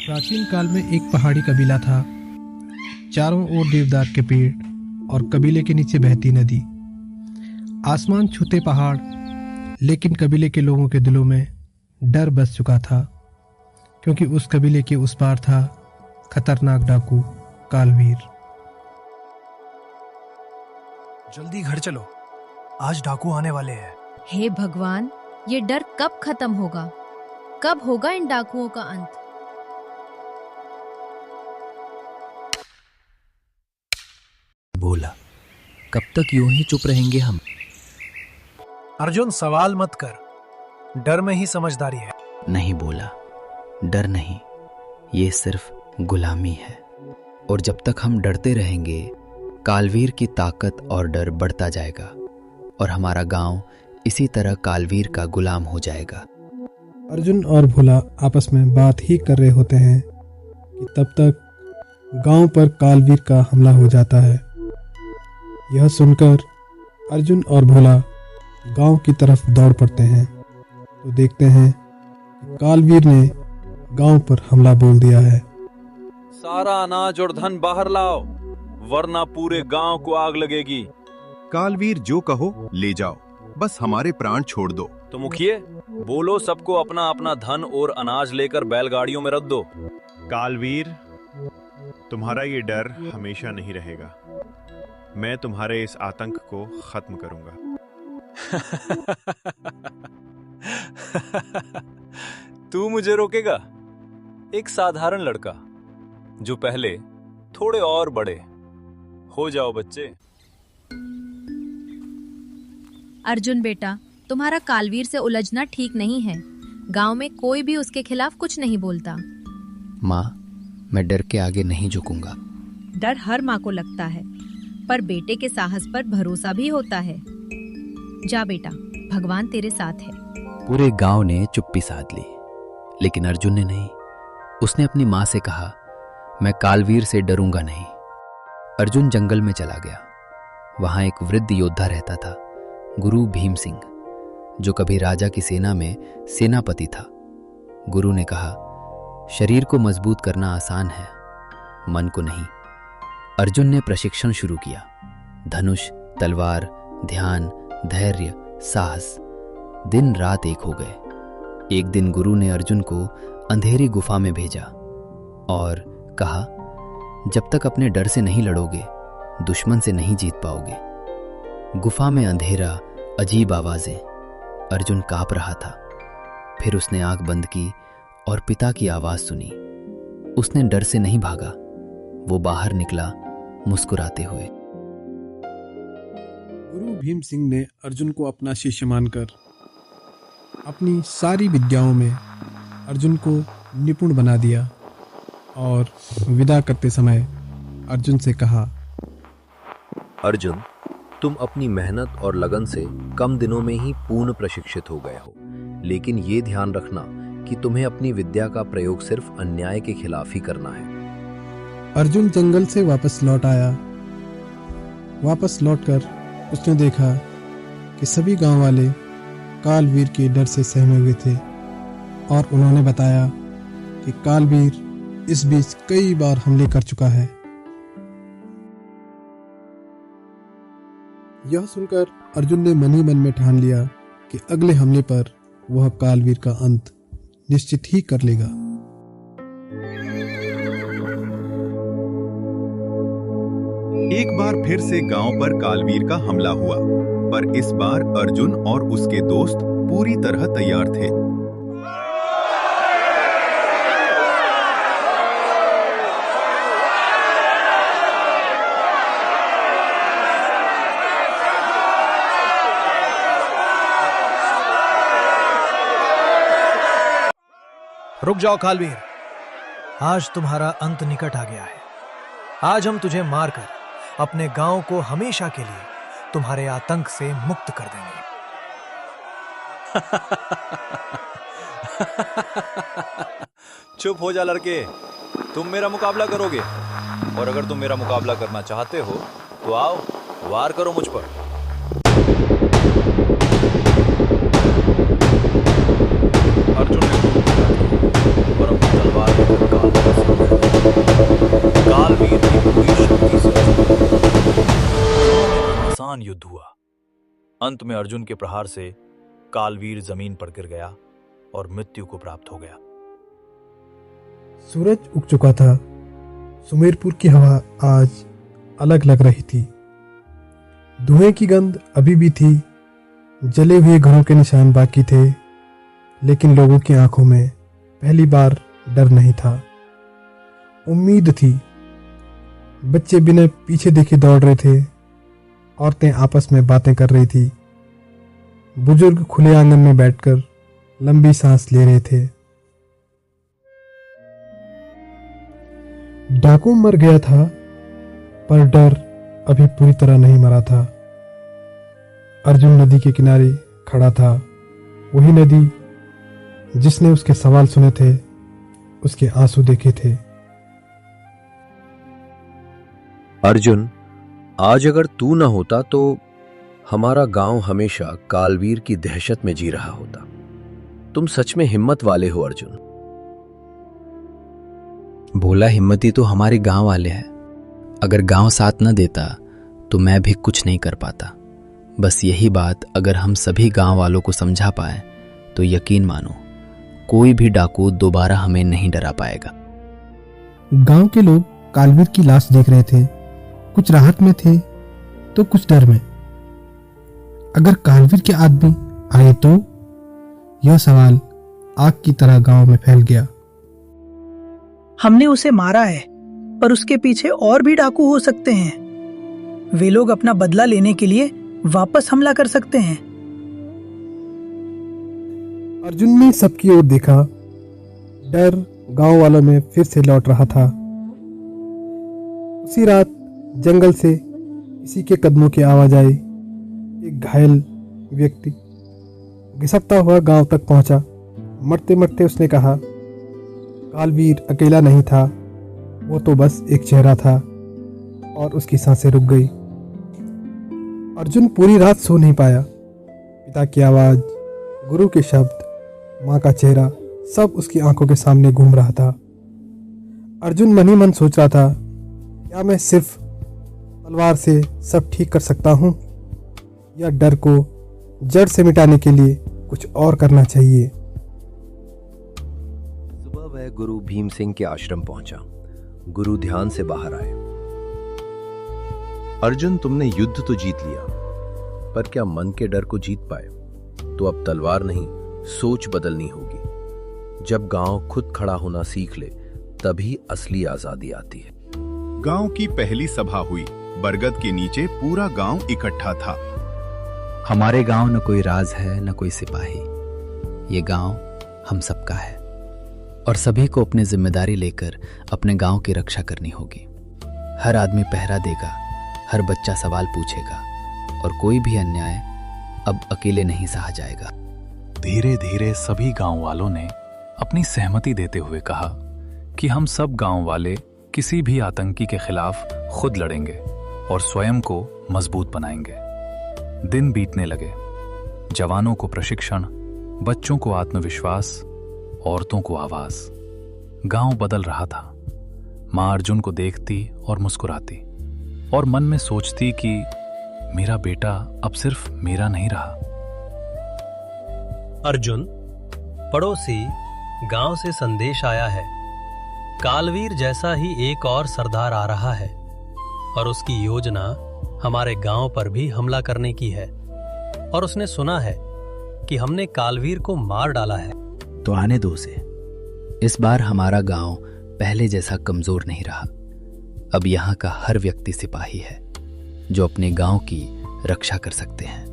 प्राचीन काल में एक पहाड़ी कबीला था। चारों ओर देवदार के पेड़ और कबीले के नीचे बहती नदी। आसमान छूते पहाड़, लेकिन कबीले के लोगों के दिलों में डर बस चुका था, क्योंकि उस कबीले के उस पार था खतरनाक डाकू कालवीर। जल्दी घर चलो, आज डाकू आने वाले हैं। हे भगवान, ये डर कब खत्म होगा? कब होगा इन डाकुओं का अंत? बोला, कब तक यूं ही चुप रहेंगे हम? अर्जुन, सवाल मत कर, डर में ही समझदारी है। नहीं बोला, डर नहीं, ये सिर्फ गुलामी है। और जब तक हम डरते रहेंगे, कालवीर की ताकत और डर बढ़ता जाएगा और हमारा गांव इसी तरह कालवीर का गुलाम हो जाएगा। अर्जुन और भोला आपस में बात ही कर रहे होते हैं कि तब तक गांव पर कालवीर का हमला हो जाता है। यह सुनकर अर्जुन और भोला गांव की तरफ दौड़ पड़ते हैं तो देखते हैं कि कालवीर ने गांव पर हमला बोल दिया है। सारा अनाज और धन बाहर लाओ, वरना पूरे गांव को आग लगेगी। कालवीर, जो कहो ले जाओ, बस हमारे प्राण छोड़ दो। तो मुखिए, बोलो सबको अपना अपना धन और अनाज लेकर बैलगाड़ियों में रख दो। कालवीर, तुम्हारा ये डर हमेशा नहीं रहेगा। मैं तुम्हारे इस आतंक को खत्म करूंगा। तू मुझे रोकेगा? एक साधारण लड़का जो पहले थोड़े और बड़े हो जाओ बच्चे। अर्जुन बेटा, तुम्हारा कालवीर से उलझना ठीक नहीं है। गांव में कोई भी उसके खिलाफ कुछ नहीं बोलता। माँ, मैं डर के आगे नहीं झुकूंगा। डर हर माँ को लगता है, पर बेटे के साहस पर भरोसा भी होता है। जा बेटा, भगवान तेरे साथ है। पूरे गांव ने चुप्पी साध ली, लेकिन अर्जुन ने नहीं। उसने अपनी माँ से कहा, मैं कालवीर से डरूंगा नहीं। अर्जुन जंगल में चला गया। वहां एक वृद्ध योद्धा रहता था, गुरु भीम सिंह, जो कभी राजा की सेना में सेनापति था। गुरु ने कहा, शरीर को मजबूत करना आसान है, मन को नहीं। अर्जुन ने प्रशिक्षण शुरू किया। धनुष, तलवार, ध्यान, धैर्य, साहस, दिन रात एक हो गए। एक दिन गुरु ने अर्जुन को अंधेरी गुफा में भेजा और कहा, जब तक अपने डर से नहीं लड़ोगे, दुश्मन से नहीं जीत पाओगे। गुफा में अंधेरा, अजीब आवाजें। अर्जुन कांप रहा था। फिर उसने आंख बंद की और पिता की आवाज सुनी। उसने डर से नहीं भागा, वो बाहर निकला मुस्कुराते हुए। गुरु भीम सिंह ने अर्जुन को अपना शिष्य मानकर अपनी सारी विद्याओं में अर्जुन को निपुण बना दिया और विदा करते समय अर्जुन से कहा, अर्जुन, तुम अपनी मेहनत और लगन से कम दिनों में ही पूर्ण प्रशिक्षित हो गए हो, लेकिन ये ध्यान रखना कि तुम्हें अपनी विद्या का प्रयोग सिर्फ अन्याय के खिलाफ ही करना है। अर्जुन जंगल से वापस लौट आया। वापस लौटकर उसने देखा कि सभी गांव वाले कालवीर के डर से सहमे हुए थे और उन्होंने बताया कि कालवीर इस बीच कई बार हमले कर चुका है। यह सुनकर अर्जुन ने मन ही मन में ठान लिया कि अगले हमले पर वह कालवीर का अंत निश्चित ही कर लेगा। एक बार फिर से गांव पर कालवीर का हमला हुआ, पर इस बार अर्जुन और उसके दोस्त पूरी तरह तैयार थे। रुक जाओ कालवीर, आज तुम्हारा अंत निकट आ गया है। आज हम तुझे मारकर अपने गांव को हमेशा के लिए तुम्हारे आतंक से मुक्त कर देंगे। चुप हो जा लड़के, तुम मेरा मुकाबला करोगे, और अगर तुम मेरा मुकाबला करना चाहते हो तो आओ, वार करो मुझ पर। अर्जुन ने और अपनी तलवार घमासान युद्ध हुआ। अंत में अर्जुन के प्रहार से कालवीर जमीन पर गिर गया और मृत्यु को प्राप्त हो गया। सूरज उग चुका था। सुमेरपुर की हवा आज अलग लग रही थी। धुएं की गंध अभी भी थी। जले हुए घरों के निशान बाकी थे, लेकिन लोगों की आंखों में पहली बार डर नहीं था, उम्मीद थी। बच्चे बिना पीछे देखे दौड़ रहे थे। औरतें आपस में बातें कर रही थी। बुजुर्ग खुले आंगन में बैठकर लंबी सांस ले रहे थे। डाकू मर गया था, पर डर अभी पूरी तरह नहीं मरा था। अर्जुन नदी के किनारे खड़ा था। वही नदी जिसने उसके सवाल सुने थे, उसके आंसू देखे थे। अर्जुन, आज अगर तू न होता तो हमारा गांव हमेशा कालवीर की दहशत में जी रहा होता। तुम सच में हिम्मत वाले हो अर्जुन। भोला, हिम्मती तो हमारे गांव वाले हैं। अगर गांव साथ न देता तो मैं भी कुछ नहीं कर पाता। बस यही बात अगर हम सभी गांव वालों को समझा पाए तो यकीन मानो कोई भी डाकू दोबारा हमें नहीं डरा पाएगा। गांव के लोग कालवीर की लाश देख रहे थे। कुछ राहत में थे तो कुछ डर में। अगर कालवीर के आदमी आए तो? यह सवाल आग की तरह गांव में फैल गया। हमने उसे मारा है, पर उसके पीछे और भी डाकू हो सकते हैं। वे लोग अपना बदला लेने के लिए वापस हमला कर सकते हैं। अर्जुन ने सबकी ओर देखा। डर गांव वालों में फिर से लौट रहा था। उसी रात जंगल से किसी के कदमों की आवाज आई। एक घायल व्यक्ति घिसकता हुआ गांव तक पहुंचा। मरते मरते उसने कहा, कालवीर अकेला नहीं था, वो तो बस एक चेहरा था। और उसकी सांसें रुक गई। अर्जुन पूरी रात सो नहीं पाया। पिता की आवाज, गुरु के शब्द, माँ का चेहरा, सब उसकी आंखों के सामने घूम रहा था। अर्जुन मन ही मन सोच रहा था, क्या मैं सिर्फ तलवार से सब ठीक कर सकता हूँ, या डर को जड़ से मिटाने के लिए कुछ और करना चाहिए। सुबह वह गुरु भीम सिंह के आश्रम पहुंचा। गुरु ध्यान से बाहर आए। अर्जुन, तुमने युद्ध तो जीत लिया, पर क्या मन के डर को जीत पाए? तो अब तलवार नहीं, सोच बदलनी होगी। जब गांव खुद खड़ा होना सीख ले, तभी असली आजादी आती है। गांव की पहली सभा हुई। बरगद के नीचे पूरा गांव इकट्ठा था। हमारे गांव न कोई राज है न कोई सिपाही। ये गांव हम सबका है और सभी को अपनी जिम्मेदारी लेकर अपने गांव की रक्षा करनी होगी। हर आदमी पहरा देगा, हर बच्चा सवाल पूछेगा और कोई भी अन्याय अब अकेले नहीं सहा जाएगा। धीरे धीरे सभी गांव वालों ने अपनी सहमति देते हुए कहा कि हम सब गांव वाले किसी भी आतंकी के खिलाफ खुद लड़ेंगे और स्वयं को मजबूत बनाएंगे। दिन बीतने लगे। जवानों को प्रशिक्षण, बच्चों को आत्मविश्वास, औरतों को आवाज। गांव बदल रहा था। मां अर्जुन को देखती और मुस्कुराती और मन में सोचती कि मेरा बेटा अब सिर्फ मेरा नहीं रहा। अर्जुन, पड़ोसी गांव से संदेश आया है। कालवीर जैसा ही एक और सरदार आ रहा है और उसकी योजना हमारे गांव पर भी हमला करने की है। और उसने सुना है कि हमने कालवीर को मार डाला है। तो आने दो उसे। इस बार हमारा गांव पहले जैसा कमजोर नहीं रहा। अब यहाँ का हर व्यक्ति सिपाही है जो अपने गांव की रक्षा कर सकते हैं।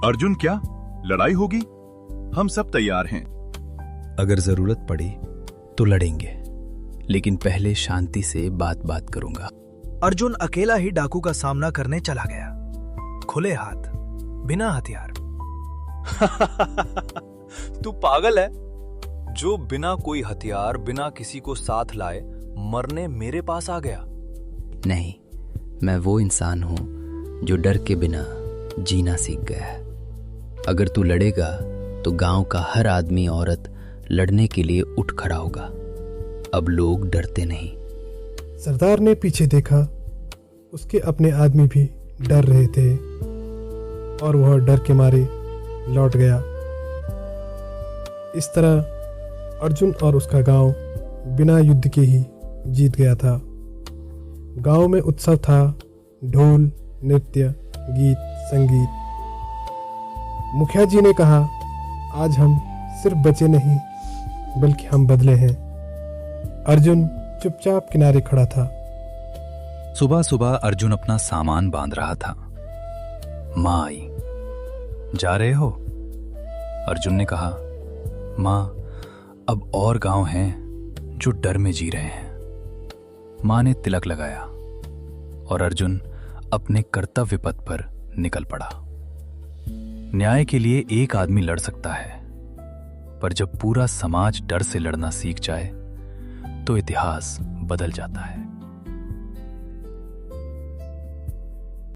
अर्जुन, क्या लड़ाई होगी? हम सब तैयार हैं। अगर जरूरत पड़ी तो लड़ेंगे, लेकिन पहले शांति से बात करूंगा। अर्जुन अकेला ही डाकू का सामना करने चला गया, खुले हाथ, बिना हथियार। तू पागल है? जो बिना कोई हथियार, बिना किसी को साथ लाए मरने मेरे पास आ गया? नहीं, मैं वो इंसान हूं जो डर के बिना जीना सीख गया है। अगर तू लड़ेगा तो गांव का हर आदमी औरत लड़ने के लिए उठ खड़ा होगा। अब लोग डरते नहीं। सरदार ने पीछे देखा। उसके अपने आदमी भी डर रहे थे और वह डर के मारे लौट गया। इस तरह अर्जुन और उसका गांव बिना युद्ध के ही जीत गया था। गांव में उत्सव था, ढोल, नृत्य, गीत, संगीत। मुखिया जी ने कहा, आज हम सिर्फ बचे नहीं बल्कि हम बदले हैं। अर्जुन चुपचाप किनारे खड़ा था। सुबह सुबह अर्जुन अपना सामान बांध रहा था। माँ आई। जा रहे हो? अर्जुन ने कहा, माँ, अब और गांव हैं जो डर में जी रहे हैं। माँ ने तिलक लगाया और अर्जुन अपने कर्तव्य पथ पर निकल पड़ा। न्याय के लिए एक आदमी लड़ सकता है, पर जब पूरा समाज डर से लड़ना सीख जाए तो इतिहास बदल जाता है।